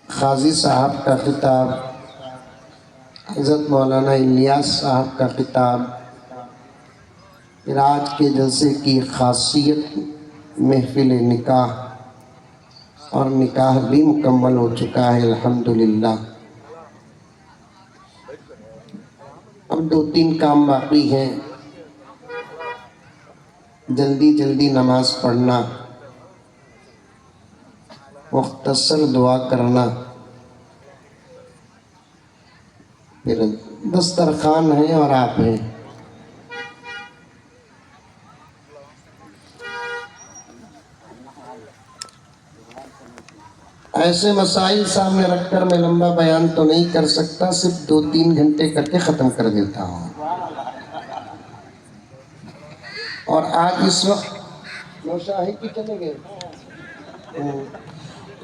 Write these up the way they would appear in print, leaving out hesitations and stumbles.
काजी साहब का खिताब, हज़रत मौलाना इलियास साहब का खिताब, फिर आज के जलसे की खासियत महफिल निकाह और निकाह भी मुकम्मल हो चुका है अल्हम्दुलिल्लाह। अब 2-3 काम बाकी हैं। जल्दी जल्दी नमाज पढ़ना, मुख्तसर दुआ करना, फिर दस्तरखान है और आप हैं। ऐसे मसाइल सामने रखकर मैं लंबा बयान तो नहीं कर सकता, सिर्फ 2-3 घंटे करके ख़त्म कर देता हूँ। और आज इस वक्त नौशा है कि चले गए?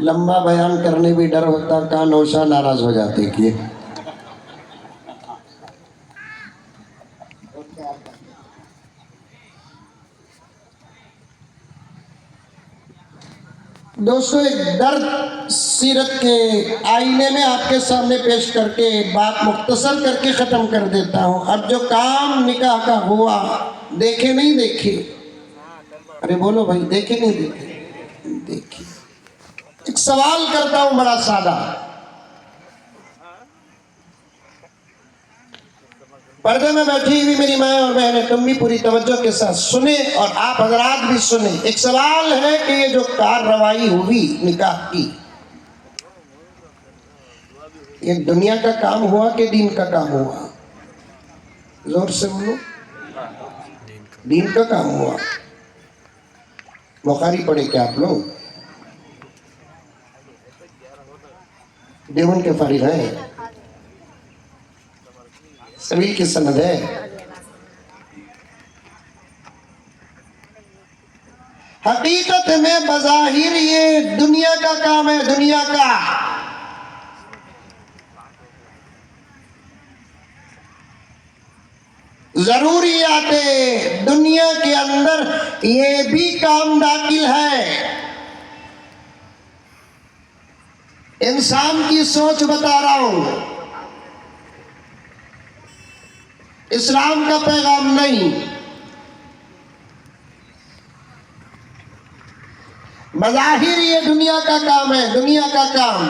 लंबा बयान करने भी डर होता, कहाँ नौशा नाराज हो जाते कि दोस्तों, एक दर्द सीरत के आईने में आपके सामने पेश करके बात मुख्तसर करके ख़त्म कर देता हूँ। अब जो काम निकाह का हुआ, देखे नहीं देखे? अरे बोलो भाई, देखे नहीं देखे? देखे। एक सवाल करता हूँ बड़ा सादा, पर्दे में बैठी हुई मेरी माँ और बहनें, तुम भी पूरी तवज्जो के साथ सुने और आप हजरात भी सुने। एक सवाल है कि ये जो कार्रवाई हुई निकाह की, ये दुनिया का काम हुआ कि दीन का काम हुआ? जोर से बोलो। दीन का काम हुआ। बुखारी पढ़े क्या आप लोग? देवन के फारिग हैं, सभी की सनद है। हकीकत में बज़ाहिर ये दुनिया का काम है, दुनिया का। ज़रूरियाते दुनिया के अंदर ये भी काम दाखिल है। इंसान की सोच बता रहा हूं, इस्लाम का पैगाम नहीं। बज़ाहिर ये दुनिया का काम है, दुनिया का काम,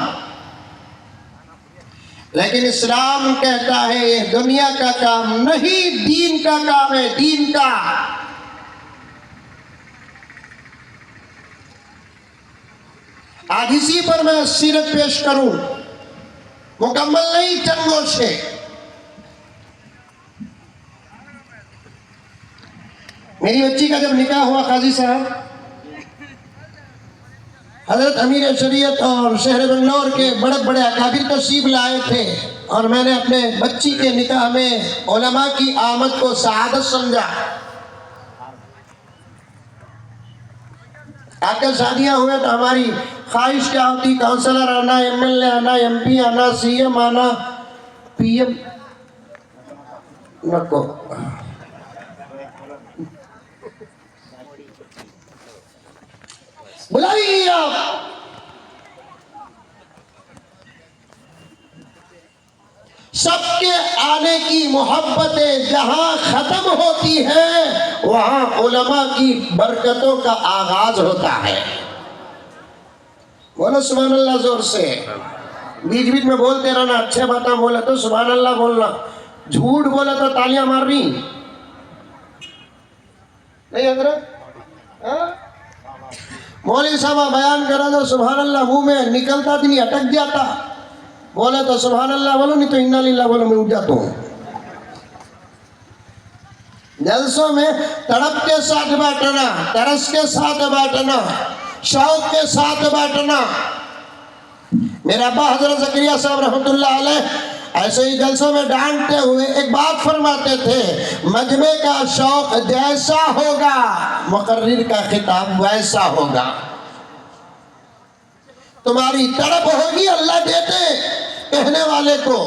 लेकिन इस्लाम कहता है ये दुनिया का काम नहीं, दीन का काम है, दीन का। आज इसी पर मैं सीरत पेश करूं, मुकम्मल नहीं, चंगों से। मेरी बच्ची का जब निकाह हुआ, काजी साहब हजरत अमीर शरीयत और शहर बन्नौर के बड़े बड़े अकाबिर तशरीफ लाए थे और मैंने अपने बच्ची के निकाह में उलमा की आमद को सआदत समझा। आकर शादियां हुए तो हमारी ख्वाहिश क्या होती? काउंसलर आना, एमएलए आना, एमपी आना, सीएम आना, पीएम नको। बुलाइए आप। सबके आने की मोहब्बतें जहां खत्म होती है, वहां उलमा की बरकतों का आगाज होता है। बोलो सुभान अल्लाह जोर से। बीच बीच में बोलते रहना, अच्छे बातें बोले तो सुभान अल्लाह बोलना, झूठ बोले तो तालियां मार रही नहीं हजरत? मौलवी साहब बयान करा तो सुभान अल्लाह मुंह में निकलता भी नहीं, अटक जाता। बोले तो सुभान अल्लाह बोलो, नहीं तो इन्ना लिल्लाह बोलो, मैं उठ जाता हूँ। जलसों में तड़प के साथ बैठना, तरस के साथ बैठना, शौक के साथ बैठना। मेरा अब्बा हजरत ज़करिया साहब रहमतुल्लाह अलैह ऐसे ही जलसों में डांटते हुए एक बात फरमाते थे, मजमे का शौक जैसा होगा, मुकर्रिर का खिताब वैसा होगा। तुम्हारी तड़प होगी अल्लाह देते कहने वाले को।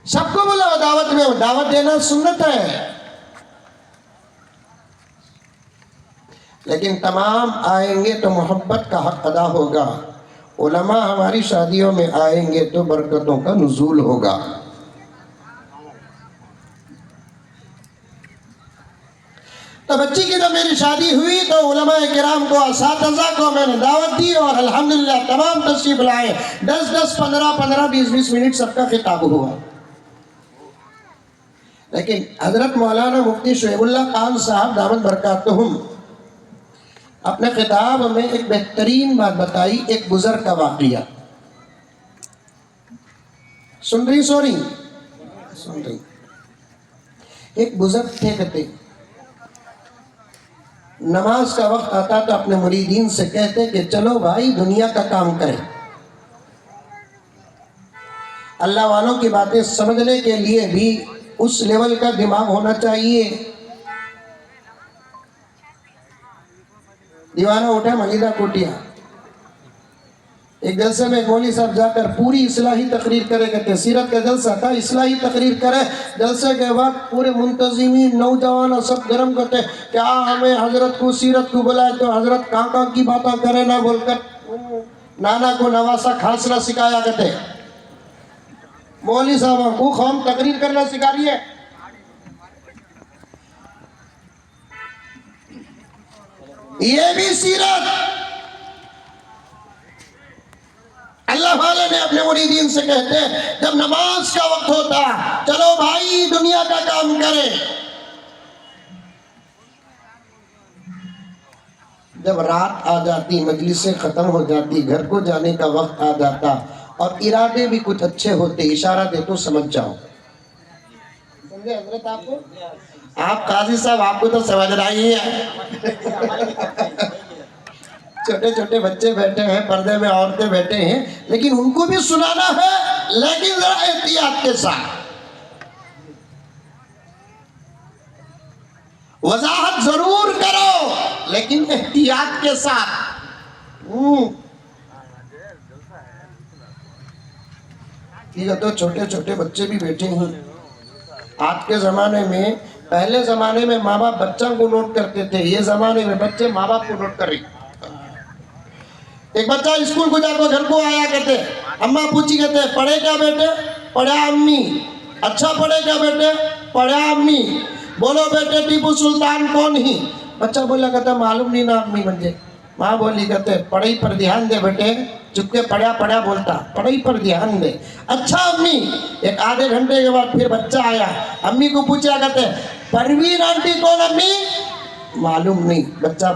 सबको बोला दावत में, दावत देना सुन्नत है, लेकिन तमाम आएंगे तो मोहब्बत का हक अदा होगा। उलमा हमारी शादियों में आएंगे तो बरकतों का नुज़ूल होगा। तो बच्ची की जब मेरी शादी हुई तो उलमा किराम को, असातिज़ा को मैंने दावत दी और अल्हम्दुलिल्लाह तमाम तशरीफ लाए। 10-10, 15-15, 20-20 मिनट सबका खिताब हुआ। लेकिन हजरत मौलाना मुफ्ती शुएबुल्लाह खान साहब दामत बरकातुहुम अपने खिताब में एक बेहतरीन बात बताई, एक बुजुर्ग का वाक़िया। सुन रही? सुन रही। एक बुजुर्ग थे, कहते नमाज का वक्त आता तो अपने मुरीदीन से कहते कि चलो भाई दुनिया का काम करें। अल्लाह वालों की बातें समझने के लिए भी उस लेवल का दिमाग होना चाहिए। दीवाना उठा मलिदा कोटिया, एक जलसे में मौली साहब जाकर पूरी इस्लाही तकरीर करे, कहते सीरत का जलसा था, इस्लाही तकरीर करे। जलसे के बाद पूरे मुंतजिमीन नौजवान सब गर्म करते, क्या हमें हजरत को सीरत को बुलाए तो हजरत काका की बातें करे ना बोलकर नाना को नवासा खासना सिखाया करते। मौली साहब को हम तकरीर करना सिखा रही है। ये भी सीरत अल्लाह वाले ने अपने मुरीदीन से कहते जब नमाज का वक्त होता चलो भाई दुनिया का काम करें। जब रात आ जाती, मजलिसें खत्म हो जाती, घर को जाने का वक्त आ जाता और इरादे भी कुछ अच्छे होते, इशारा दे तो समझ जाओ। समझे हजरत? आपको, आप काजी साहब, आपको तो समझ रही है। छोटे छोटे बच्चे बैठे हैं, पर्दे में औरतें बैठे हैं, लेकिन उनको भी सुनाना है, लेकिन जरा एहतियात के साथ, वजाहत जरूर करो लेकिन एहतियात के साथ। ठीक है, तो छोटे छोटे बच्चे भी बैठे हैं। आज के जमाने में, पहले जमाने में माँ बाप बच्चों को नोट करते थे, ये जमाने में बच्चे माँ बाप को नोट कर रहे। एक बच्चा स्कूल को जाकर घर को आया, कहते अम्मा पूछी, कहते पढ़े क्या बेटे? पढ़ा अम्मी। अच्छा पढ़े क्या बेटे? पढ़ा अम्मी। बोलो बेटे टीपू सुल्तान कौन ही? बच्चा बोला, कहता मालूम नहीं ना अम्मी मुझे। माँ बोली, कहते पढ़ाई पर ध्यान दे बेटे, चुपके पढ़ा पढ़ा बोलता, पढ़ाई पर ध्यान दे। अच्छा अम्मी। एक आधे घंटे के बाद फिर बच्चा आया, अम्मी को पूछा, कहते परवीन आंटी कौन अम्मी? मालूम नहीं। बच्चा